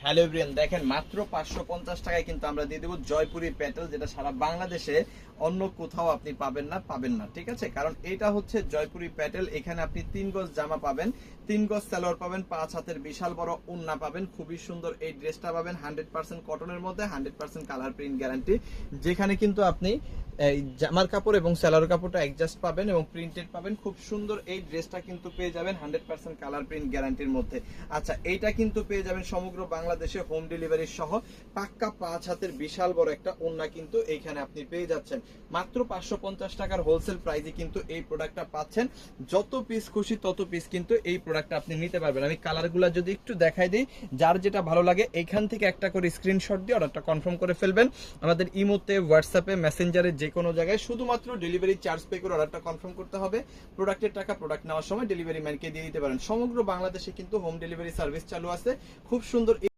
Hello everyone, দেখেন মাত্র 550 টাকায় কিন্তু আমরা দিয়ে দেবো জয়পুরি প্যাটেল, যেটা সারা বাংলাদেশে অন্য কোথাও আপনি পাবেন না ঠিক আছে। কারণ এটা হচ্ছে জয়পুরি প্যাটেল। এখানে আপনি 3 গজ জামা পাবেন, 3 গজ সালোয়ার পাবেন, 5 হাতের বিশাল বড় ওন্না পাবেন। খুবই সুন্দর এই ড্রেসটা পাবেন 100% কটনের মধ্যে, 100% কালার প্রিন্ট গ্যারান্টি। যেখানে কিন্তু আপনি এই জামার কাপড় এবং সালোয়ার কাপড়টা অ্যাডজাস্ট পাবেন এবং প্রিন্টেড পাবেন। খুব সুন্দর এই ড্রেসটা কিন্তু পেয়ে যাবেন 100% কালার প্রিন্ট গ্যারান্টির মধ্যে। আচ্ছা, এইটা কিন্তু পেয়ে যাবেন সমগ্র বাংলাদেশে হোম ডেলিভারি সহ। পাক্কা 5 হাতের বিশাল বড় একটা ওন্না কিন্তু এইখানে আপনি পেয়ে যাচ্ছেন। মাত্র 550 টাকার হোলসেল প্রাইসে কিন্তু এই প্রোডাক্টটা পাচ্ছেন। যত পিস খুশি তত পিস কিন্তু এই প্রোডাক্টটা আপনি নিতে পারবেন। আমি কালারগুলো যদি একটু দেখাই দিই, যার যেটা ভালো লাগে এইখান থেকে একটা করে স্ক্রিনশট দিয়ে অর্ডারটা কনফার্ম করে ফেলবেন। আমাদের ইমোতে, হোয়াটসঅ্যাপে, মেসেঞ্জারে যে কোনো জায়গায় শুধুমাত্র ডেলিভারি চার্জ পে করে অর্ডারটা কনফার্ম করতে হবে। প্রোডাক্টের টাকা প্রোডাক্ট নেওয়ার সময় ডেলিভারি ম্যানকে দিয়ে দিতে পারেন। সমগ্র বাংলাদেশে কিন্তু হোম ডেলিভারি সার্ভিস চালু আছে। খুব সুন্দর